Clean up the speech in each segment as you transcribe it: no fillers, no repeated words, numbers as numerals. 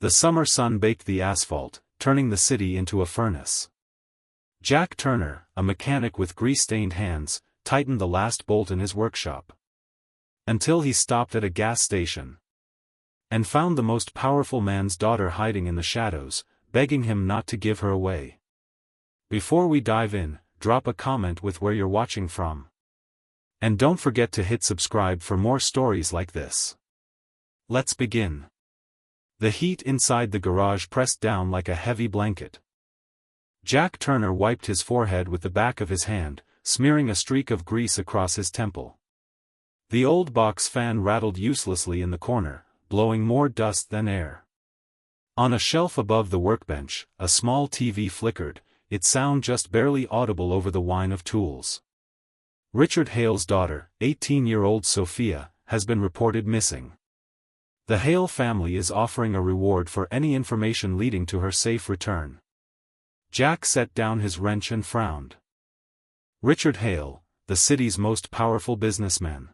The summer sun baked the asphalt, turning the city into a furnace. Jack Turner, a mechanic with grease-stained hands, tightened the last bolt in his workshop. Until he stopped at a gas station and found the most powerful man's daughter hiding in the shadows, begging him not to give her away. Before we dive in, drop a comment with where you're watching from. And don't forget to hit subscribe for more stories like this. Let's begin. The heat inside the garage pressed down like a heavy blanket. Jack Turner wiped his forehead with the back of his hand, smearing a streak of grease across his temple. The old box fan rattled uselessly in the corner, blowing more dust than air. On a shelf above the workbench, a small TV flickered, its sound just barely audible over the whine of tools. Richard Hale's daughter, 18-year-old Sophia, has been reported missing. The Hale family is offering a reward for any information leading to her safe return. Jack set down his wrench and frowned. Richard Hale, the city's most powerful businessman.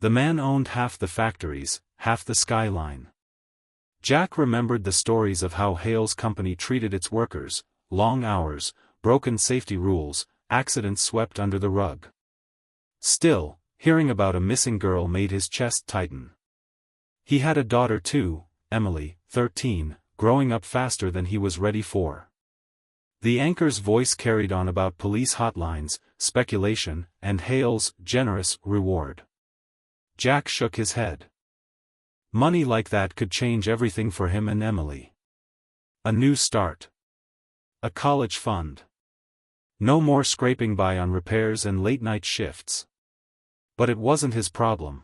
The man owned half the factories, half the skyline. Jack remembered the stories of how Hale's company treated its workers: long hours, broken safety rules, accidents swept under the rug. Still, hearing about a missing girl made his chest tighten. He had a daughter too, Emily, 13, growing up faster than he was ready for. The anchor's voice carried on about police hotlines, speculation, and Hale's generous reward. Jack shook his head. Money like that could change everything for him and Emily. A new start. A college fund. No more scraping by on repairs and late-night shifts. But it wasn't his problem.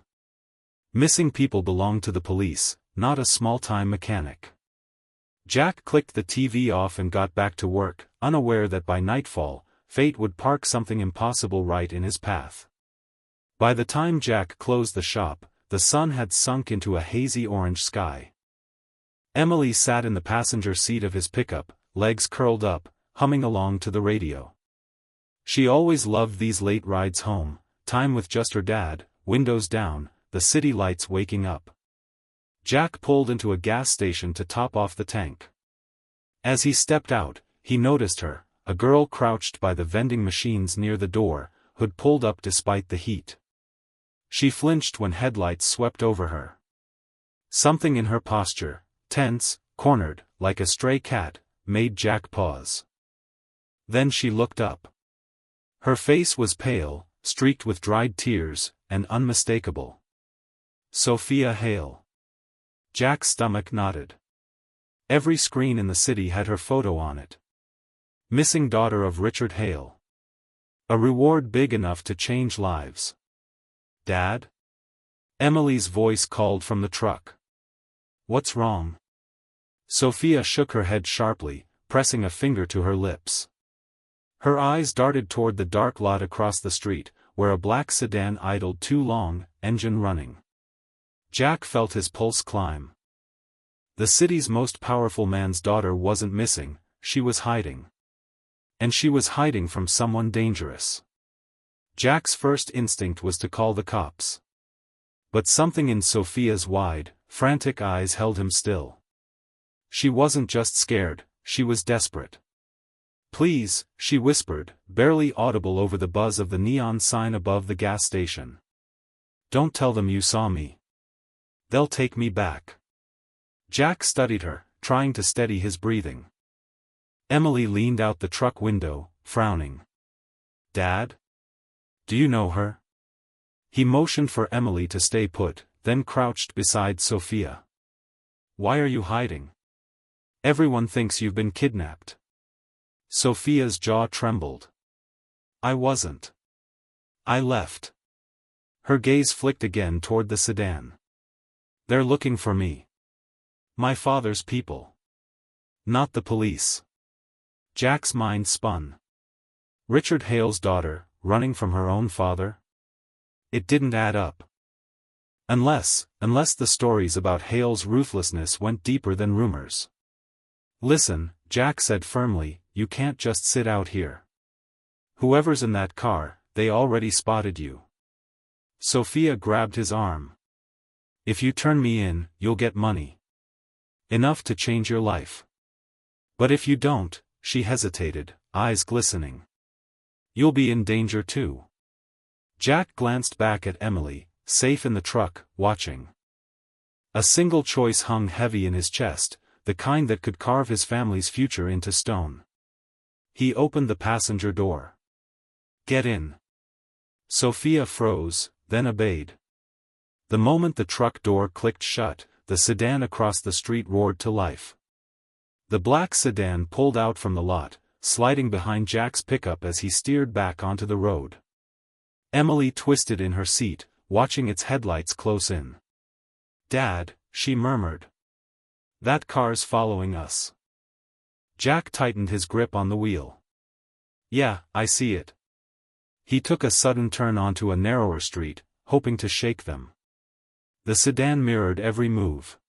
Missing people belonged to the police, not a small-time mechanic. Jack clicked the TV off and got back to work, unaware that by nightfall, fate would park something impossible right in his path. By the time Jack closed the shop, the sun had sunk into a hazy orange sky. Emily sat in the passenger seat of his pickup, legs curled up, humming along to the radio. She always loved these late rides home, time with just her dad, windows down, the city lights waking up. Jack pulled into a gas station to top off the tank. As he stepped out, he noticed her, a girl crouched by the vending machines near the door, hood pulled up despite the heat. She flinched when headlights swept over her. Something in her posture, tense, cornered, like a stray cat, made Jack pause. Then she looked up. Her face was pale, streaked with dried tears, and unmistakable. Sophia Hale. Jack's stomach knotted. Every screen in the city had her photo on it. Missing daughter of Richard Hale. A reward big enough to change lives. Dad? Emily's voice called from the truck. What's wrong? Sophia shook her head sharply, pressing a finger to her lips. Her eyes darted toward the dark lot across the street, where a black sedan idled too long, engine running. Jack felt his pulse climb. The city's most powerful man's daughter wasn't missing, she was hiding. And she was hiding from someone dangerous. Jack's first instinct was to call the cops. But something in Sophia's wide, frantic eyes held him still. She wasn't just scared, she was desperate. Please, she whispered, barely audible over the buzz of the neon sign above the gas station. Don't tell them you saw me. They'll take me back. Jack studied her, trying to steady his breathing. Emily leaned out the truck window, frowning. Dad? Do you know her? He motioned for Emily to stay put, then crouched beside Sophia. Why are you hiding? Everyone thinks you've been kidnapped. Sophia's jaw trembled. I wasn't. I left. Her gaze flicked again toward the sedan. They're looking for me. My father's people. Not the police. Jack's mind spun. Richard Hale's daughter, running from her own father? It didn't add up. Unless the stories about Hale's ruthlessness went deeper than rumors. Listen, Jack said firmly, you can't just sit out here. Whoever's in that car, they already spotted you. Sophia grabbed his arm. If you turn me in, you'll get money. Enough to change your life. But if you don't, she hesitated, eyes glistening. You'll be in danger too. Jack glanced back at Emily, safe in the truck, watching. A single choice hung heavy in his chest, the kind that could carve his family's future into stone. He opened the passenger door. Get in. Sophia froze, then obeyed. The moment the truck door clicked shut, the sedan across the street roared to life. The black sedan pulled out from the lot, sliding behind Jack's pickup as he steered back onto the road. Emily twisted in her seat, watching its headlights close in. "Dad," she murmured. "That car's following us." Jack tightened his grip on the wheel. "Yeah, I see it." He took a sudden turn onto a narrower street, hoping to shake them. The sedan mirrored every move.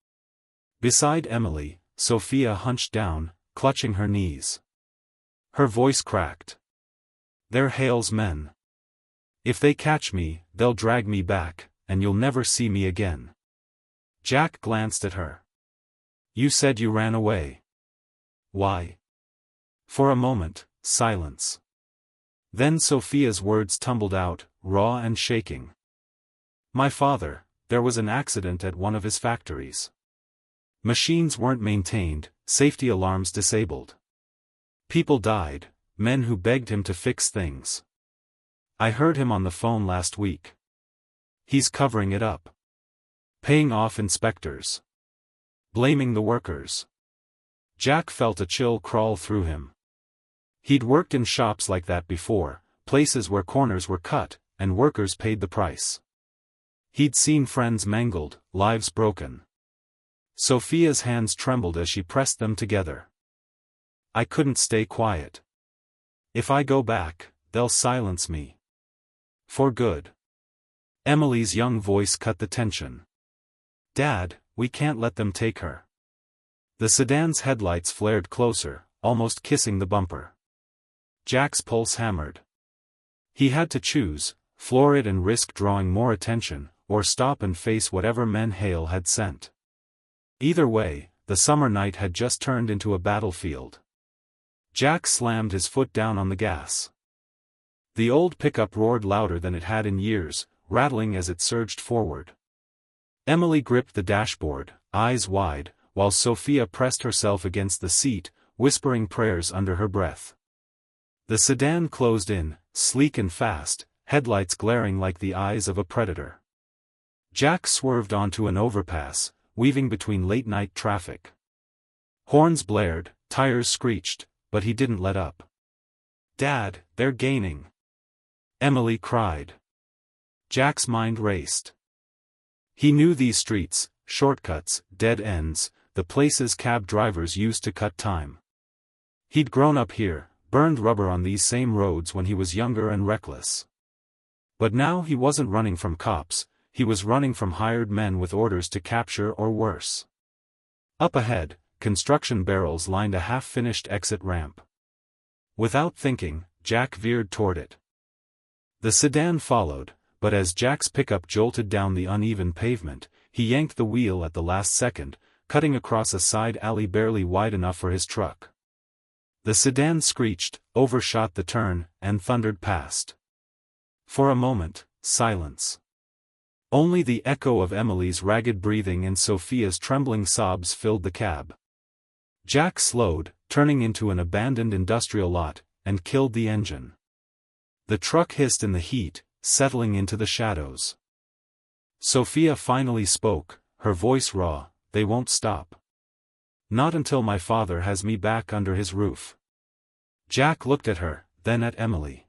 Beside Emily, Sophia hunched down, clutching her knees. Her voice cracked. "They're Hale's men. If they catch me, they'll drag me back, and you'll never see me again." Jack glanced at her. "You said you ran away. Why?" For a moment, silence. Then Sophia's words tumbled out, raw and shaking. "My father, there was an accident at one of his factories. Machines weren't maintained, safety alarms disabled. People died, men who begged him to fix things. I heard him on the phone last week. He's covering it up. Paying off inspectors. Blaming the workers." Jack felt a chill crawl through him. He'd worked in shops like that before, places where corners were cut, and workers paid the price. He'd seen friends mangled, lives broken. Sophia's hands trembled as she pressed them together. "I couldn't stay quiet. If I go back, they'll silence me. For good." Emily's young voice cut the tension. "Dad, we can't let them take her." The sedan's headlights flared closer, almost kissing the bumper. Jack's pulse hammered. He had to choose, floor it and risk drawing more attention, or stop and face whatever men Hale had sent. Either way, the summer night had just turned into a battlefield. Jack slammed his foot down on the gas. The old pickup roared louder than it had in years, rattling as it surged forward. Emily gripped the dashboard, eyes wide, while Sophia pressed herself against the seat, whispering prayers under her breath. The sedan closed in, sleek and fast, headlights glaring like the eyes of a predator. Jack swerved onto an overpass, weaving between late-night traffic. Horns blared, tires screeched, but he didn't let up. "Dad, they're gaining!" Emily cried. Jack's mind raced. He knew these streets, shortcuts, dead ends, the places cab drivers used to cut time. He'd grown up here, burned rubber on these same roads when he was younger and reckless. But now he wasn't running from cops, he was running from hired men with orders to capture or worse. Up ahead, construction barrels lined a half-finished exit ramp. Without thinking, Jack veered toward it. The sedan followed, but as Jack's pickup jolted down the uneven pavement, he yanked the wheel at the last second, cutting across a side alley barely wide enough for his truck. The sedan screeched, overshot the turn, and thundered past. For a moment, silence. Only the echo of Emily's ragged breathing and Sophia's trembling sobs filled the cab. Jack slowed, turning into an abandoned industrial lot, and killed the engine. The truck hissed in the heat, settling into the shadows. Sophia finally spoke, her voice raw, "They won't stop. Not until my father has me back under his roof." Jack looked at her, then at Emily.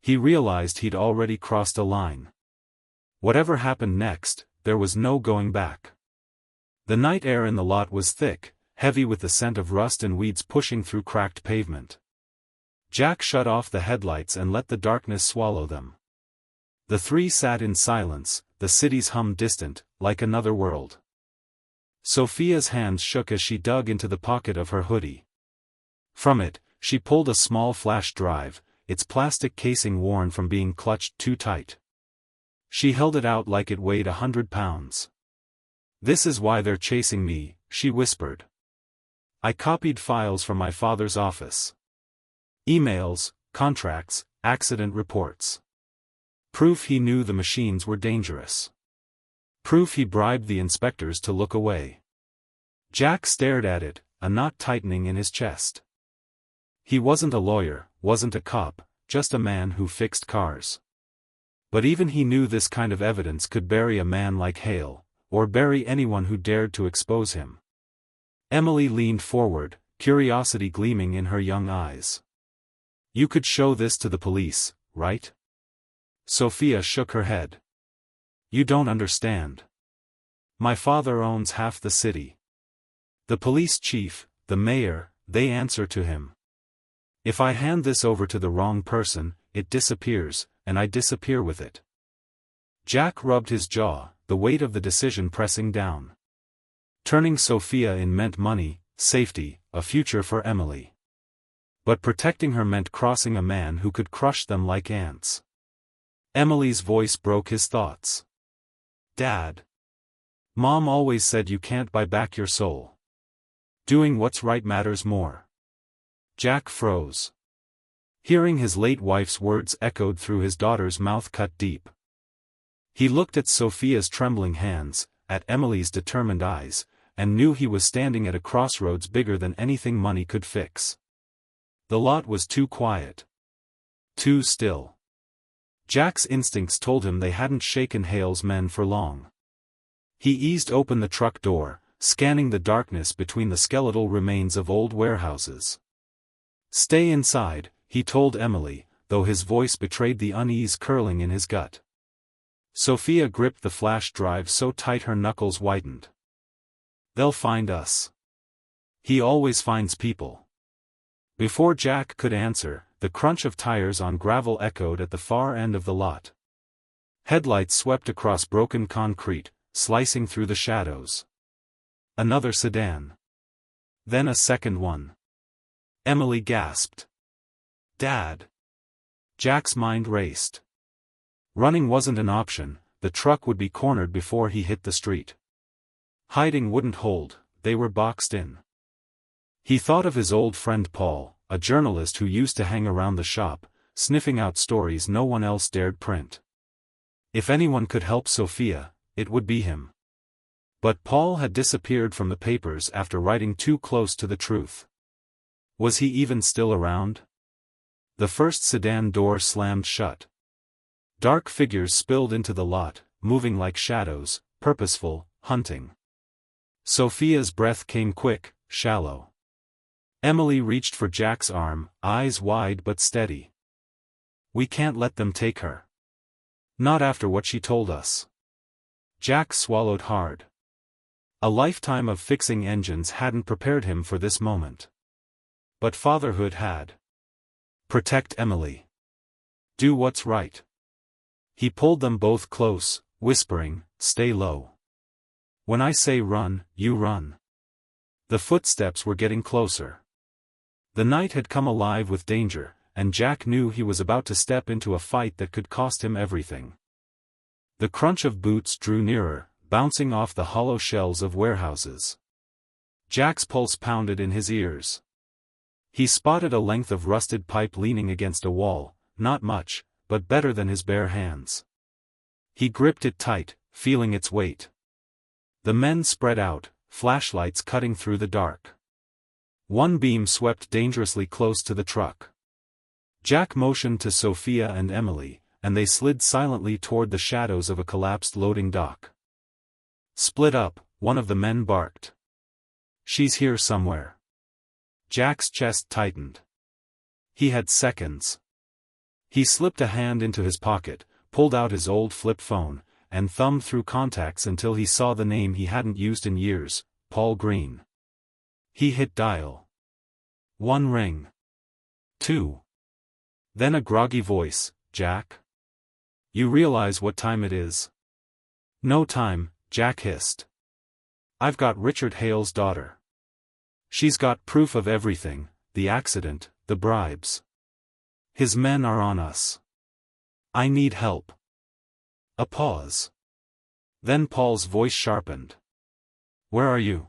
He realized he'd already crossed a line. Whatever happened next, there was no going back. The night air in the lot was thick, heavy with the scent of rust and weeds pushing through cracked pavement. Jack shut off the headlights and let the darkness swallow them. The three sat in silence, the city's hum distant, like another world. Sophia's hands shook as she dug into the pocket of her hoodie. From it, she pulled a small flash drive, its plastic casing worn from being clutched too tight. She held it out like it weighed 100 pounds. "This is why they're chasing me," she whispered. I copied files from my father's office. Emails, contracts, accident reports. Proof he knew the machines were dangerous. Proof he bribed the inspectors to look away. Jack stared at it, a knot tightening in his chest. He wasn't a lawyer, wasn't a cop, just a man who fixed cars. But even he knew this kind of evidence could bury a man like Hale, or bury anyone who dared to expose him. Emily leaned forward, curiosity gleaming in her young eyes. You could show this to the police, right? Sophia shook her head. You don't understand. My father owns half the city. The police chief, the mayor, they answer to him. If I hand this over to the wrong person, it disappears, and I disappear with it. Jack rubbed his jaw, the weight of the decision pressing down. Turning Sophia in meant money, safety, a future for Emily. But protecting her meant crossing a man who could crush them like ants. Emily's voice broke his thoughts. Dad. Mom always said you can't buy back your soul. Doing what's right matters more. Jack froze. Hearing his late wife's words echoed through his daughter's mouth cut deep. He looked at Sophia's trembling hands, at Emily's determined eyes, and knew he was standing at a crossroads bigger than anything money could fix. The lot was too quiet. Too still. Jack's instincts told him they hadn't shaken Hale's men for long. He eased open the truck door, scanning the darkness between the skeletal remains of old warehouses. Stay inside, he told Emily, though his voice betrayed the unease curling in his gut. Sophia gripped the flash drive so tight her knuckles whitened. They'll find us. He always finds people. Before Jack could answer, the crunch of tires on gravel echoed at the far end of the lot. Headlights swept across broken concrete, slicing through the shadows. Another sedan. Then a second one. Emily gasped. Dad. Jack's mind raced. Running wasn't an option, the truck would be cornered before he hit the street. Hiding wouldn't hold, they were boxed in. He thought of his old friend Paul, a journalist who used to hang around the shop, sniffing out stories no one else dared print. If anyone could help Sophia, it would be him. But Paul had disappeared from the papers after writing too close to the truth. Was he even still around? The first sedan door slammed shut. Dark figures spilled into the lot, moving like shadows, purposeful, hunting. Sophia's breath came quick, shallow. Emily reached for Jack's arm, eyes wide but steady. We can't let them take her. Not after what she told us. Jack swallowed hard. A lifetime of fixing engines hadn't prepared him for this moment. But fatherhood had. Protect Emily. Do what's right. He pulled them both close, whispering, stay low. When I say run, you run. The footsteps were getting closer. The night had come alive with danger, and Jack knew he was about to step into a fight that could cost him everything. The crunch of boots drew nearer, bouncing off the hollow shells of warehouses. Jack's pulse pounded in his ears. He spotted a length of rusted pipe leaning against a wall, not much, but better than his bare hands. He gripped it tight, feeling its weight. The men spread out, flashlights cutting through the dark. One beam swept dangerously close to the truck. Jack motioned to Sophia and Emily, and they slid silently toward the shadows of a collapsed loading dock. Split up, one of the men barked. She's here somewhere. Jack's chest tightened. He had seconds. He slipped a hand into his pocket, pulled out his old flip phone, and thumbed through contacts until he saw the name he hadn't used in years, Paul Green. He hit dial. 1 ring. 2. Then a groggy voice, Jack? You realize what time it is? No time, Jack hissed. I've got Richard Hale's daughter. She's got proof of everything, the accident, the bribes. His men are on us. I need help. A pause. Then Paul's voice sharpened. Where are you?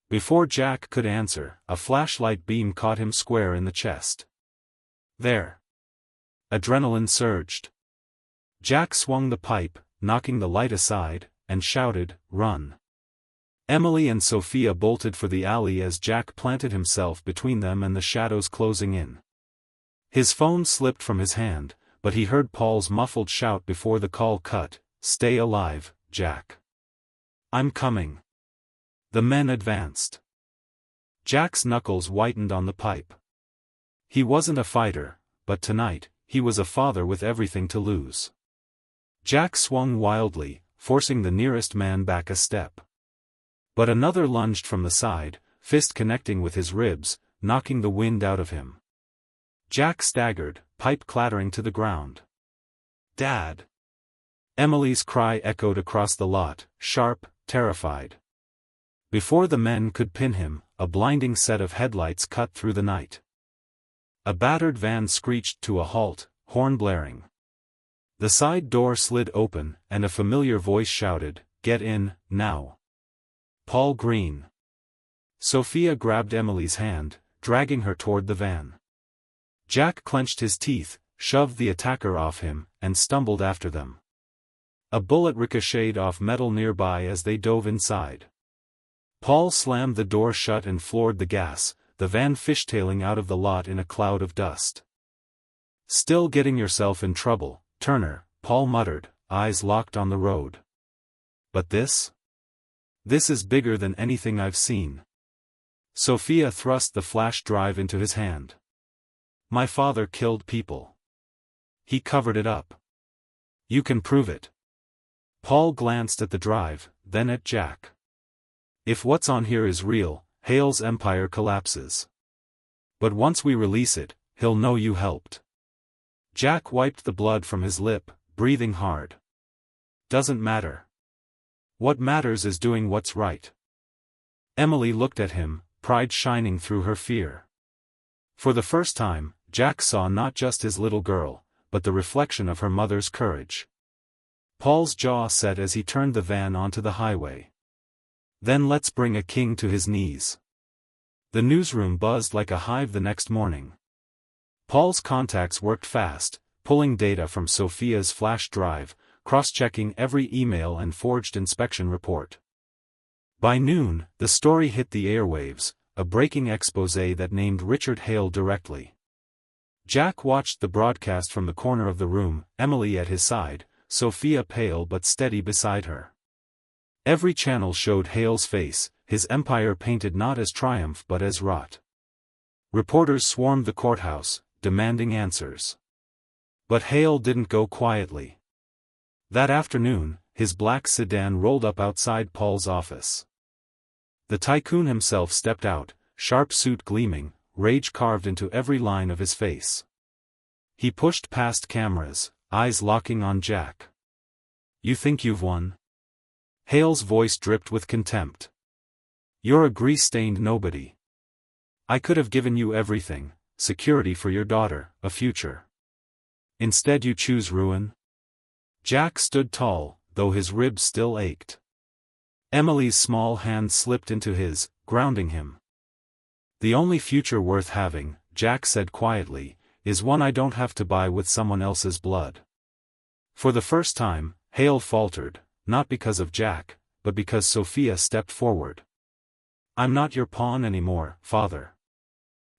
Before Jack could answer, a flashlight beam caught him square in the chest. There. Adrenaline surged. Jack swung the pipe, knocking the light aside, and shouted, "Run!" Emily and Sophia bolted for the alley as Jack planted himself between them and the shadows closing in. His phone slipped from his hand, but he heard Paul's muffled shout before the call cut, "Stay alive, Jack. I'm coming." The men advanced. Jack's knuckles whitened on the pipe. He wasn't a fighter, but tonight, he was a father with everything to lose. Jack swung wildly, forcing the nearest man back a step. But another lunged from the side, fist connecting with his ribs, knocking the wind out of him. Jack staggered, pipe clattering to the ground. "Dad!" Emily's cry echoed across the lot, sharp, terrified. Before the men could pin him, a blinding set of headlights cut through the night. A battered van screeched to a halt, horn blaring. The side door slid open, and a familiar voice shouted, "Get in, now." Paul Green. Sophia grabbed Emily's hand, dragging her toward the van. Jack clenched his teeth, shoved the attacker off him, and stumbled after them. A bullet ricocheted off metal nearby as they dove inside. Paul slammed the door shut and floored the gas, the van fishtailing out of the lot in a cloud of dust. "Still getting yourself in trouble, Turner," Paul muttered, eyes locked on the road. "But this? This is bigger than anything I've seen." Sophia thrust the flash drive into his hand. "My father killed people. He covered it up. You can prove it." Paul glanced at the drive, then at Jack. "If what's on here is real, Hale's empire collapses. But once we release it, he'll know you helped." Jack wiped the blood from his lip, breathing hard. "Doesn't matter. What matters is doing what's right." Emily looked at him, pride shining through her fear. For the first time, Jack saw not just his little girl, but the reflection of her mother's courage. Paul's jaw set as he turned the van onto the highway. "Then let's bring a king to his knees." The newsroom buzzed like a hive the next morning. Paul's contacts worked fast, pulling data from Sophia's flash drive, cross-checking every email and forged inspection report. By noon, the story hit the airwaves, a breaking exposé that named Richard Hale directly. Jack watched the broadcast from the corner of the room, Emily at his side, Sophia pale but steady beside her. Every channel showed Hale's face, his empire painted not as triumph but as rot. Reporters swarmed the courthouse, demanding answers. But Hale didn't go quietly. That afternoon, his black sedan rolled up outside Paul's office. The Tycoon himself stepped out, sharp suit gleaming, rage carved into every line of his face. He pushed past cameras, eyes locking on Jack. "You think you've won?" Hale's voice dripped with contempt. "You're a grease-stained nobody. I could have given you everything, security for your daughter, a future. Instead you choose ruin?" Jack stood tall, though his ribs still ached. Emily's small hand slipped into his, grounding him. "The only future worth having," Jack said quietly, "is one I don't have to buy with someone else's blood." For the first time, Hale faltered, not because of Jack, but because Sophia stepped forward. "I'm not your pawn anymore, Father.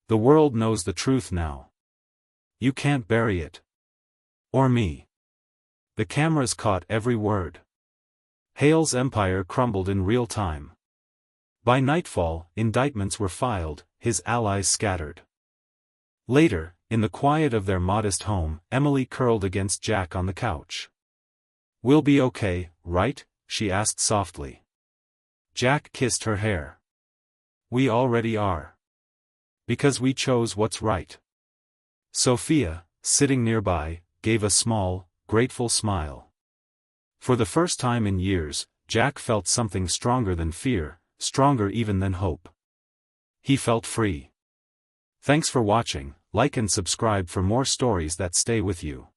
The world knows the truth now. You can't bury it. Or me." The cameras caught every word. Hale's empire crumbled in real time. By nightfall, indictments were filed, his allies scattered. Later, in the quiet of their modest home, Emily curled against Jack on the couch. "We'll be okay, right?" she asked softly. Jack kissed her hair. "We already are. Because we chose what's right." Sophia, sitting nearby, gave a small, grateful smile. For the first time in years, Jack felt something stronger than fear, stronger even than hope. He felt free. Thanks for watching, like and subscribe for more stories that stay with you.